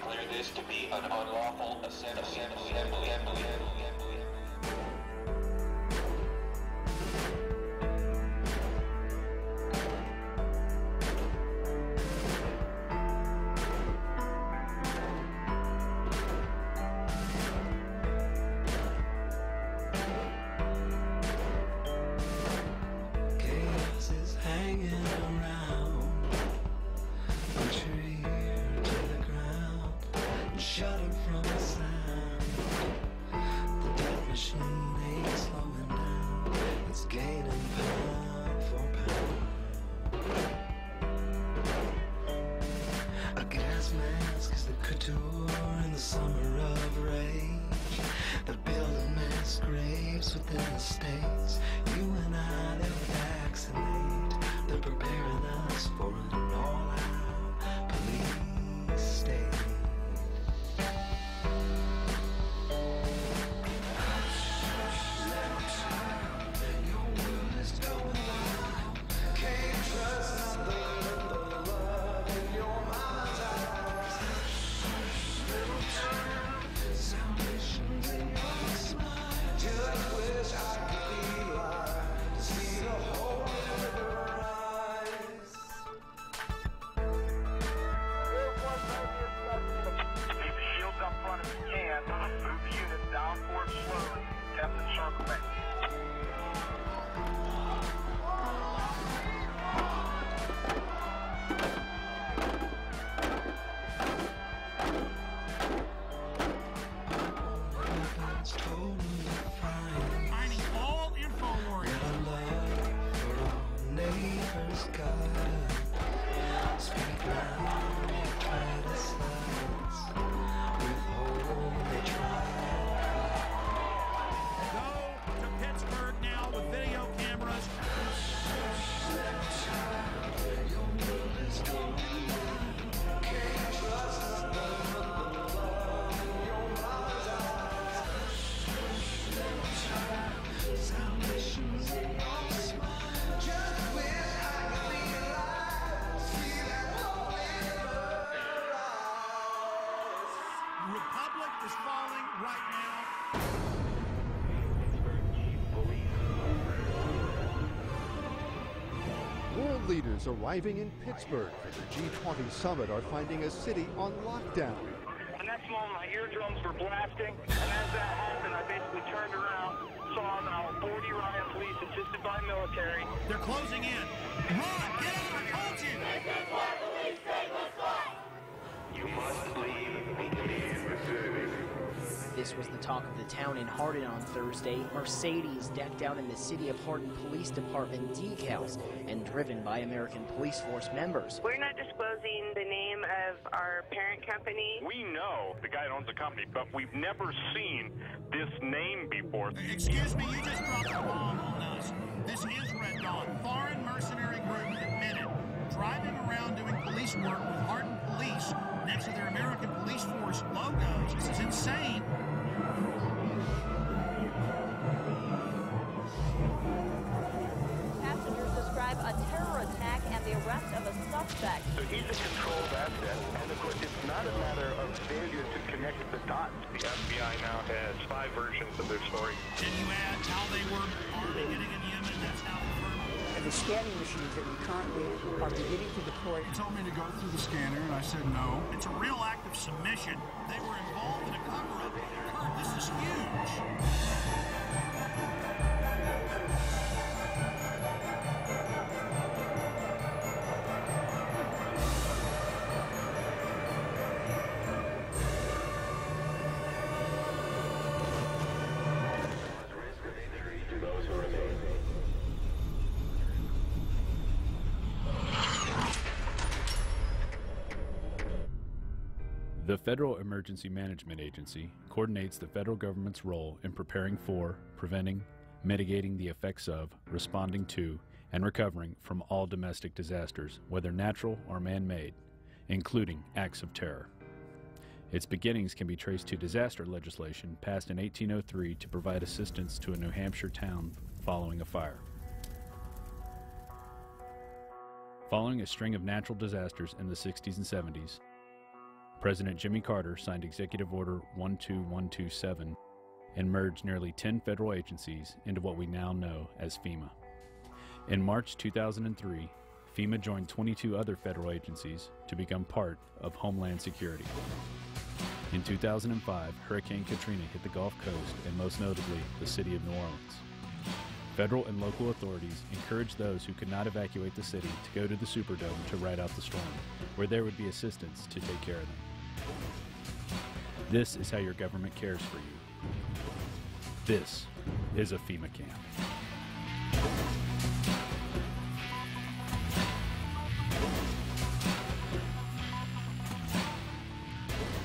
declare this to be an unlawful assembly. In the summer of rage, they're building mass graves within the states. You and I, they'll vaccinate. They're preparing us for an all-out police state. Your world is going wild. Can't trust nothing but the love in your mama's eyes. Salvation's in your smile. Just wish I could be alive to see the whole river rise. Keep the shields up front if you can. Move the units down forward slowly. Captain circle back. Finding all info warriors. Neighbors gotta speak loud, try to silence, withhold, they try. Go to Pittsburgh now with video cameras. Your world is going wild. Can't trust nothing but the love in your mama's eyes. Salvation's in your smile. Just wish I could be alive. See that whole river rise. Republic is falling right now. World leaders arriving in Pittsburgh for the G20 summit are finding a city on lockdown. The next moment, my eardrums were blasting, and as that happened, I basically turned around, saw now 40 riot police assisted by military. They're closing in. Run! Get out! I told you! You must leave immediately. This was the talk of the town in Hardin on Thursday. Mercedes decked out in the City of Hardin Police Department decals and driven by American Police Force members. We're not disclosing the name of our parent company. We know the guy that owns the company, but we've never seen this name before. Excuse me, you just dropped a bomb on us. This is Red Dawn. Foreign mercenary group admitted driving around doing police work with Hardin Police next to their American Police Force logos. This is insane. Passengers describe a terror attack and the arrest of a suspect. So he's a controlled asset, and of course it's not a matter of failure to connect the dots. The FBI now has 5 versions of their story. Then you add how they were arming it in Yemen. That's now confirmed. And the scanning machines that we currently are beginning to deploy. He told me to go through the scanner, and I said no. It's a real act of submission. They were involved in a cover-up. Kurt, this is huge. The Federal Emergency Management Agency coordinates the federal government's role in preparing for, preventing, mitigating the effects of, responding to, and recovering from all domestic disasters, whether natural or man-made, including acts of terror. Its beginnings can be traced to disaster legislation passed in 1803 to provide assistance to a New Hampshire town following a fire. Following a string of natural disasters in the 60s and 70s, President Jimmy Carter signed Executive Order 12127 and merged nearly 10 federal agencies into what we now know as FEMA. In March 2003, FEMA joined 22 other federal agencies to become part of Homeland Security. In 2005, Hurricane Katrina hit the Gulf Coast and most notably the city of New Orleans. Federal and local authorities encouraged those who could not evacuate the city to go to the Superdome to ride out the storm, where there would be assistance to take care of them. This is how your government cares for you. This is a FEMA camp.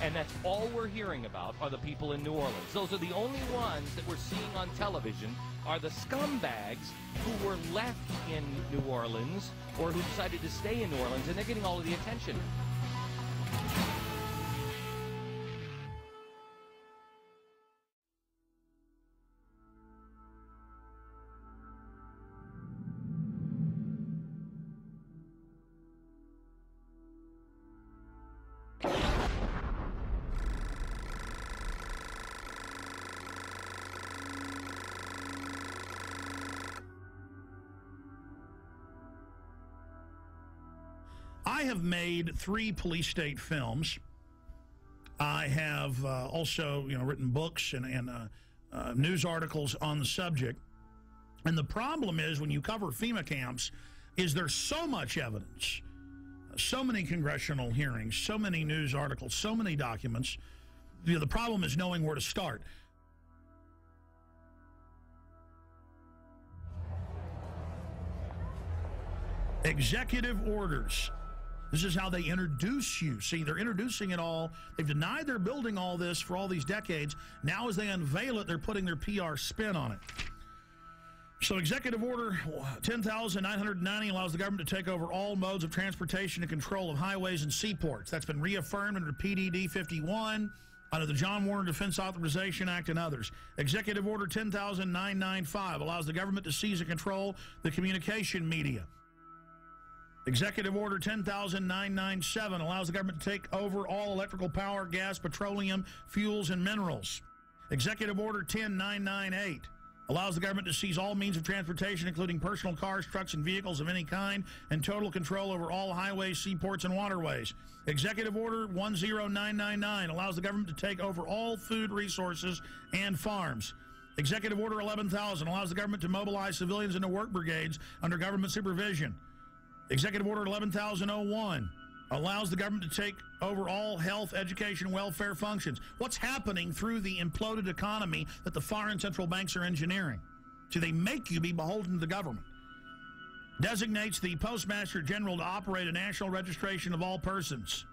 And that's all we're hearing about are the people in New Orleans. Those are the only ones that we're seeing on television are the scumbags who were left in New Orleans or who decided to stay in New Orleans, and they're getting all of the attention. I have made 3 police state films. I have also, written books and news articles on the subject. And the problem is when you cover FEMA camps is there's so much evidence, so many congressional hearings, so many news articles, so many documents. The problem is knowing where to start. Executive orders. This is how they introduce you. See, they're introducing it all. They've denied they're building all this for all these decades. Now as they unveil it, they're putting their PR spin on it. So Executive Order 10,990 allows the government to take over all modes of transportation and control of highways and seaports. That's been reaffirmed under PDD 51, under the John Warner Defense Authorization Act and others. Executive Order 10,995 allows the government to seize and control the communication media. Executive Order 10,997 allows the government to take over all electrical power, gas, petroleum, fuels, and minerals. Executive Order 10,998 allows the government to seize all means of transportation, including personal cars, trucks, and vehicles of any kind, and total control over all highways, seaports, and waterways. Executive Order 10999 allows the government to take over all food resources and farms. Executive Order 11,000 allows the government to mobilize civilians into work brigades under government supervision. Executive Order 11,001 allows the government to take over all health, education, and welfare functions. What's happening through the imploded economy that the foreign central banks are engineering? So they make you be beholden to the government. Designates the Postmaster General to operate a national registration of all persons.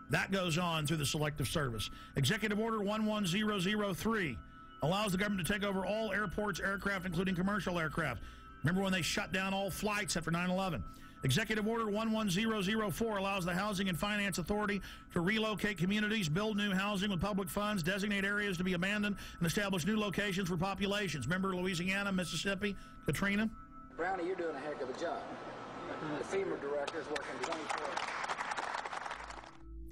That goes on through the Selective Service. Executive Order 11003 allows the government to take over all airports, aircraft, including commercial aircraft. Remember when they shut down all flights after 9/11? Executive Order 11004 allows the Housing and Finance Authority to relocate communities, build new housing with public funds, designate areas to be abandoned, and establish new locations for populations. Remember Louisiana, Mississippi, Katrina? Brownie, you're doing a heck of a job. The FEMA director is working 24 hours.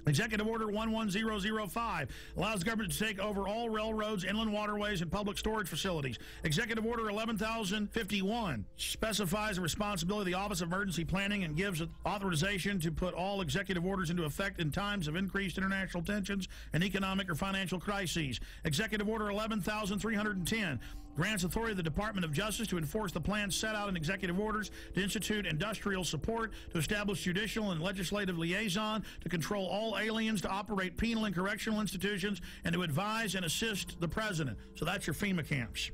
Executive Order 11005 allows the government to take over all railroads, inland waterways, and public storage facilities. Executive Order 11,051 specifies the responsibility of the Office of Emergency Planning and gives authorization to put all executive orders into effect in times of increased international tensions and economic or financial crises. Executive Order 11,310 grants authority to the Department of Justice to enforce the plans set out in executive orders, to institute industrial support, to establish judicial and legislative liaison, to control all aliens, to operate penal and correctional institutions, and to advise and assist the president. So that's your FEMA camps.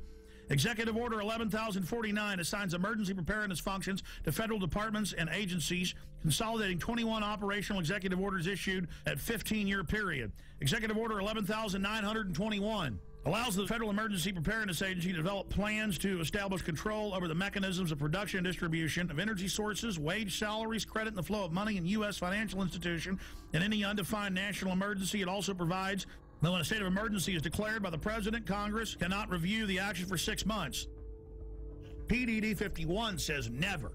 Executive Order 11,049 assigns emergency preparedness functions to federal departments and agencies, consolidating 21 operational executive orders issued at 15-year period. Executive Order 11,921 allows the Federal Emergency Preparedness Agency to develop plans to establish control over the mechanisms of production and distribution of energy sources, wage salaries, credit, and the flow of money in U.S. financial institution. In any undefined national emergency, it also provides that when a state of emergency is declared by the President, Congress cannot review the action for 6 months. PDD 51 says never.